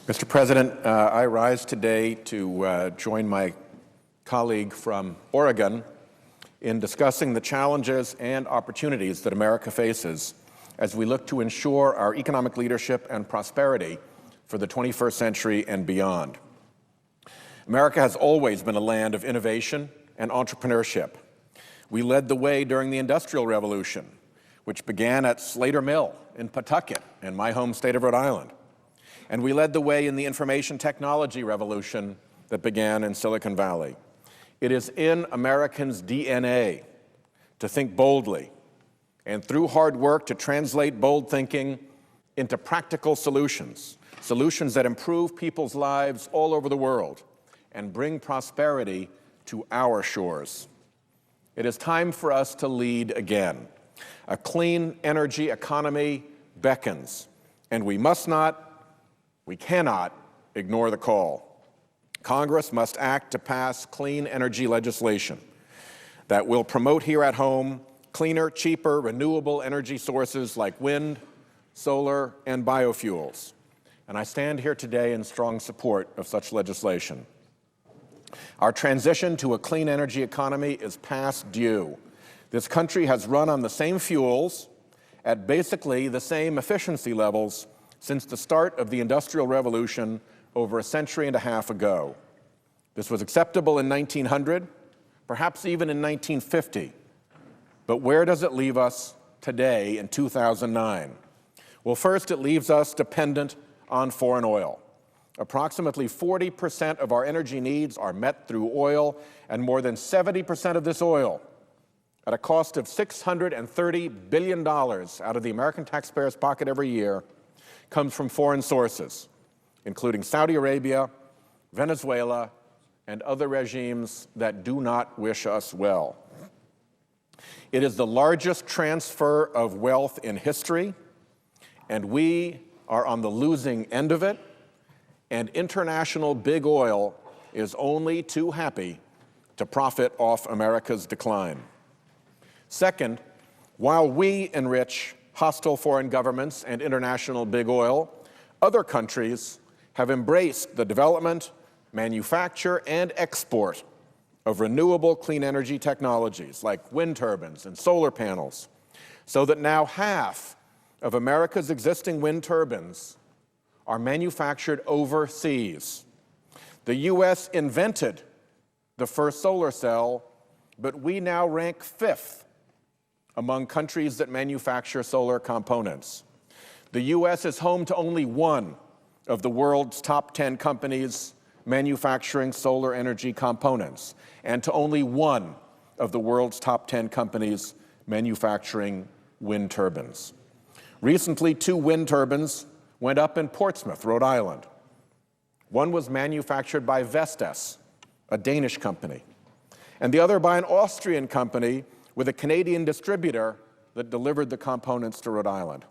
Mr. President, I rise today to join my colleague from Oregon in discussing the challenges and opportunities that America faces as we look to ensure our economic leadership and prosperity for the 21st century and beyond. America has always been a land of innovation and entrepreneurship. We led the way during the Industrial Revolution, which began at Slater Mill in Pawtucket, in my home state of Rhode Island. And we led the way in the information technology revolution that began in Silicon Valley. It is in Americans' DNA to think boldly, and through hard work to translate bold thinking into practical solutions, solutions that improve people's lives all over the world and bring prosperity to our shores. It is time for us to lead again. A clean energy economy beckons, and we cannot ignore the call. Congress must act to pass clean energy legislation that will promote here at home cleaner, cheaper, renewable energy sources like wind, solar, and biofuels. And I stand here today in strong support of such legislation. Our transition to a clean energy economy is past due. This country has run on the same fuels at basically the same efficiency levels since the start of the Industrial Revolution over a century and a half ago. This was acceptable in 1900, perhaps even in 1950. But where does it leave us today in 2009? Well, first, it leaves us dependent on foreign oil. Approximately 40% of our energy needs are met through oil, and more than 70% of this oil, at a cost of $630 billion out of the American taxpayer's pocket every year, comes from foreign sources, including Saudi Arabia, Venezuela, and other regimes that do not wish us well. It is the largest transfer of wealth in history, and we are on the losing end of it, and international big oil is only too happy to profit off America's decline. Second, while we enrich hostile foreign governments and international big oil, other countries have embraced the development, manufacture, and export of renewable clean energy technologies like wind turbines and solar panels, so that now half of America's existing wind turbines are manufactured overseas. The U.S. invented the first solar cell, but we now rank 5th among countries that manufacture solar components. The U.S. is home to only one of the world's top 10 companies manufacturing solar energy components, and to only one of the world's top 10 companies manufacturing wind turbines. Recently, 2 wind turbines went up in Portsmouth, Rhode Island. One was manufactured by Vestas, a Danish company, and the other by an Austrian company with a Canadian distributor that delivered the components to Rhode Island.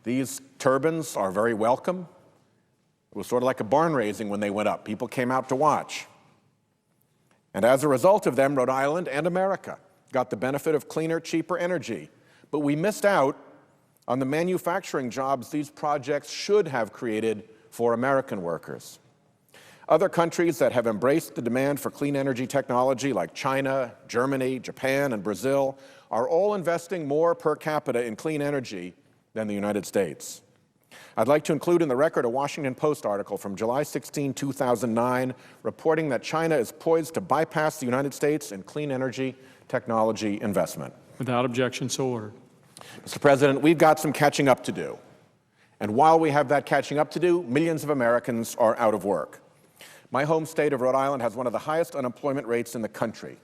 These turbines are very welcome. It was sort of like a barn raising when they went up. People came out to watch. And as a result of them, Rhode Island and America got the benefit of cleaner, cheaper energy. But we missed out on the manufacturing jobs these projects should have created for American workers. Other countries that have embraced the demand for clean energy technology, like China, Germany, Japan, and Brazil, are all investing more per capita in clean energy than the United States. I'd like to include in the record a Washington Post article from July 16, 2009, reporting that China is poised to bypass the United States in clean energy technology investment. Without objection, so ordered. Mr. President, we've got some catching up to do. And while we have that catching up to do, millions of Americans are out of work. My home state of Rhode Island has one of the highest unemployment rates in the country.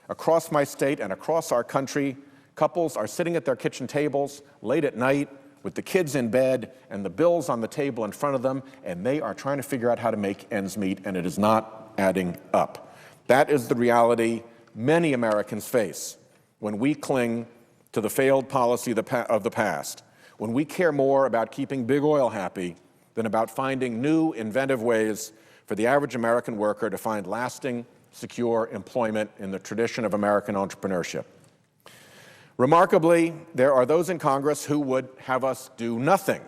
Across my state and across our country, couples are sitting at their kitchen tables late at night with the kids in bed and the bills on the table in front of them, and they are trying to figure out how to make ends meet, and it is not adding up. That is the reality many Americans face when we cling to the failed policy of the past, when we care more about keeping big oil happy than about finding new, inventive ways for the average American worker to find lasting, secure employment in the tradition of American entrepreneurship. Remarkably, there are those in Congress who would have us do nothing.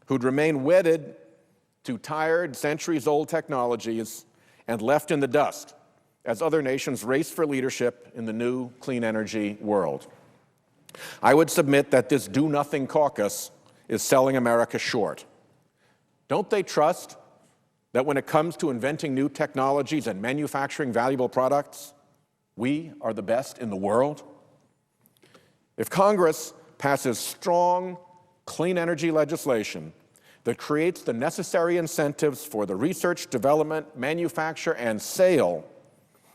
who'd remain wedded to tired, centuries-old technologies and left in the dust as other nations race for leadership in the new clean energy world. I would submit that this do-nothing caucus is selling America short. Don't they trust that when it comes to inventing new technologies and manufacturing valuable products, we are the best in the world? If Congress passes strong, clean energy legislation that creates the necessary incentives for the research, development, manufacture, and sale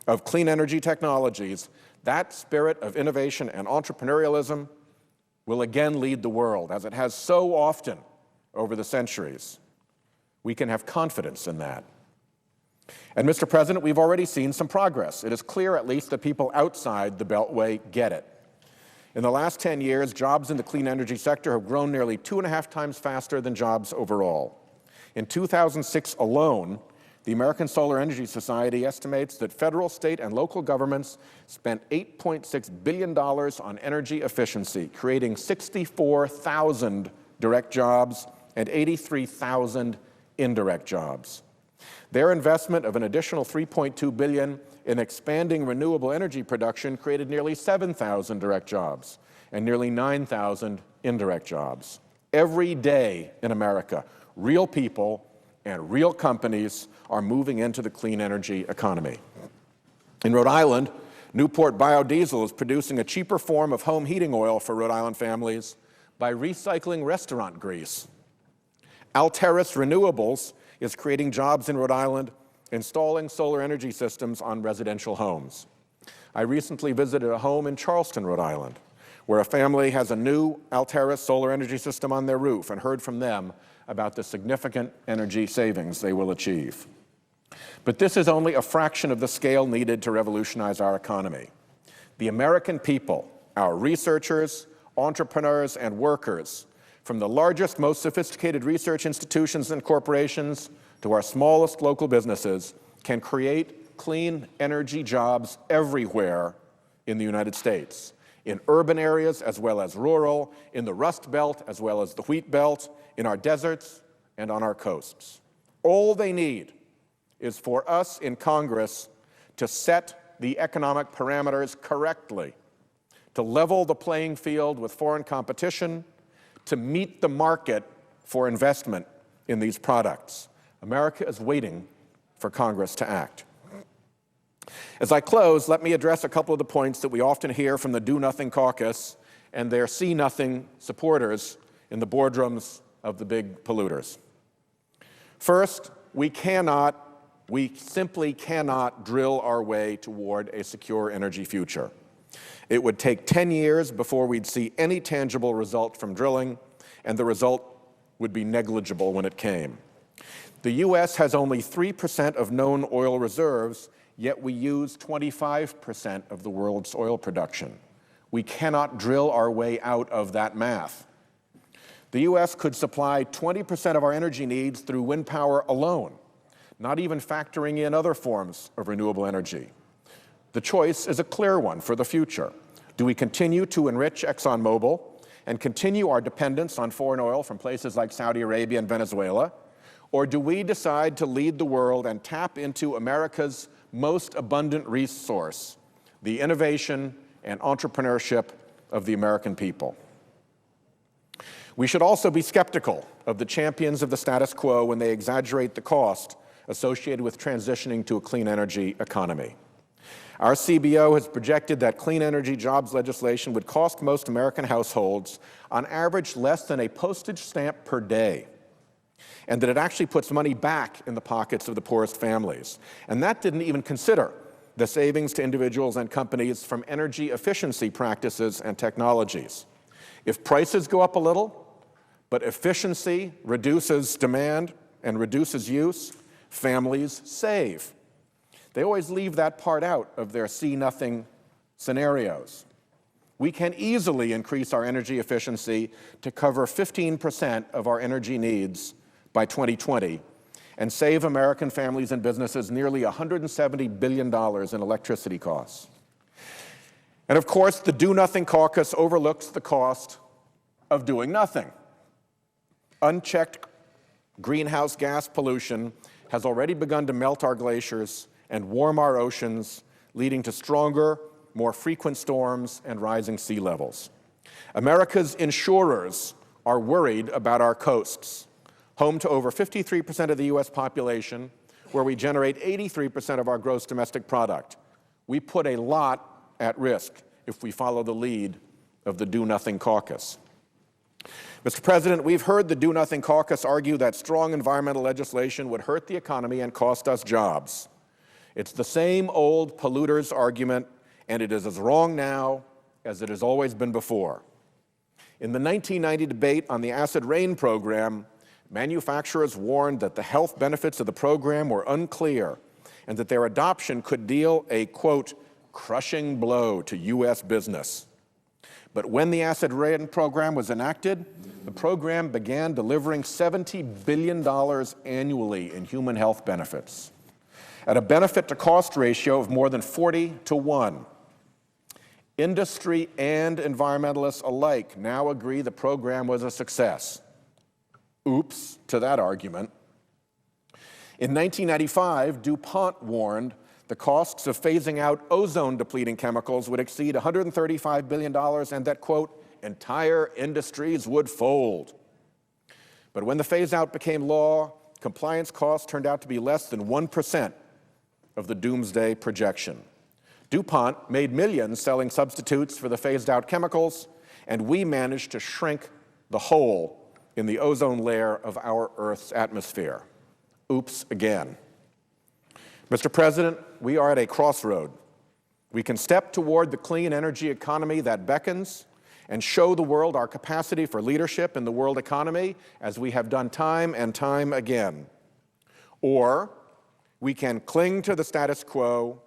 of clean energy technologies, that spirit of innovation and entrepreneurialism will again lead the world, as it has so often over the centuries. We can have confidence in that. And, Mr. President, we've already seen some progress. It is clear, at least, that people outside the Beltway get it. In the last 10 years, jobs in the clean energy sector have grown nearly 2.5 times faster than jobs overall. In 2006 alone, the American Solar Energy Society estimates that federal, state, and local governments spent $8.6 billion on energy efficiency, creating 64,000 direct jobs and 83,000 indirect jobs. Their investment of an additional $3.2 billion in expanding renewable energy production created nearly 7,000 direct jobs and nearly 9,000 indirect jobs. Every day in America, real people and real companies are moving into the clean energy economy. In Rhode Island, Newport Biodiesel is producing a cheaper form of home heating oil for Rhode Island families by recycling restaurant grease. Alteris Renewables is creating jobs in Rhode Island, installing solar energy systems on residential homes. I recently visited a home in Charleston, Rhode Island, where a family has a new Alteris solar energy system on their roof, and heard from them about the significant energy savings they will achieve. But this is only a fraction of the scale needed to revolutionize our economy. The American people, our researchers, entrepreneurs, and workers, from the largest, most sophisticated research institutions and corporations to our smallest local businesses, can create clean energy jobs everywhere in the United States, in urban areas as well as rural, in the Rust Belt as well as the Wheat Belt, in our deserts and on our coasts. All they need is for us in Congress to set the economic parameters correctly, to level the playing field with foreign competition, to meet the market for investment in these products. America is waiting for Congress to act. As I close, let me address a couple of the points that we often hear from the Do-Nothing caucus and their See-Nothing supporters in the boardrooms of the big polluters. First, we simply cannot drill our way toward a secure energy future. It would take 10 years before we'd see any tangible result from drilling, and the result would be negligible when it came. The U.S. has only 3% of known oil reserves, yet we use 25% of the world's oil production. We cannot drill our way out of that math. The U.S. could supply 20% of our energy needs through wind power alone, not even factoring in other forms of renewable energy. The choice is a clear one for the future. Do we continue to enrich ExxonMobil and continue our dependence on foreign oil from places like Saudi Arabia and Venezuela? Or do we decide to lead the world and tap into America's most abundant resource, the innovation and entrepreneurship of the American people? We should also be skeptical of the champions of the status quo when they exaggerate the cost associated with transitioning to a clean energy economy. Our CBO has projected that clean energy jobs legislation would cost most American households on average less than a postage stamp per day, and that it actually puts money back in the pockets of the poorest families. And that didn't even consider the savings to individuals and companies from energy efficiency practices and technologies. If prices go up a little, but efficiency reduces demand and reduces use, families save. They always leave that part out of their see-nothing scenarios. We can easily increase our energy efficiency to cover 15% of our energy needs by 2020 and save American families and businesses nearly $170 billion in electricity costs. And of course, the Do-Nothing caucus overlooks the cost of doing nothing. Unchecked greenhouse gas pollution has already begun to melt our glaciers and warm our oceans, leading to stronger, more frequent storms and rising sea levels. America's insurers are worried about our coasts, home to over 53% of the U.S. population, where we generate 83% of our gross domestic product. We put a lot at risk if we follow the lead of the Do-Nothing Caucus. Mr. President, we've heard the Do-Nothing Caucus argue that strong environmental legislation would hurt the economy and cost us jobs. It's the same old polluters argument, and it is as wrong now as it has always been before. In the 1990 debate on the acid rain program, manufacturers warned that the health benefits of the program were unclear and that their adoption could deal a, quote, crushing blow to U.S. business. But when the acid rain program was enacted, the program began delivering $70 billion annually in human health benefits, at a benefit-to-cost ratio of more than 40-to-1. Industry and environmentalists alike now agree the program was a success. Oops to that argument. In 1995, DuPont warned the costs of phasing out ozone-depleting chemicals would exceed $135 billion and that, quote, entire industries would fold. But when the phase-out became law, compliance costs turned out to be less than 1% of the doomsday projection. DuPont made millions selling substitutes for the phased-out chemicals, and we managed to shrink the hole in the ozone layer of our Earth's atmosphere. Oops again. Mr. President, we are at a crossroad. We can step toward the clean energy economy that beckons and show the world our capacity for leadership in the world economy, as we have done time and time again. Or we can cling to the status quo,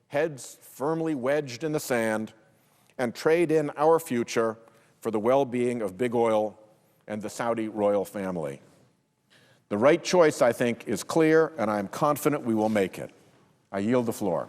heads firmly wedged in the sand, and trade in our future for the well-being of big oil and the Saudi royal family. The right choice, I think, is clear, and I am confident we will make it. I yield the floor.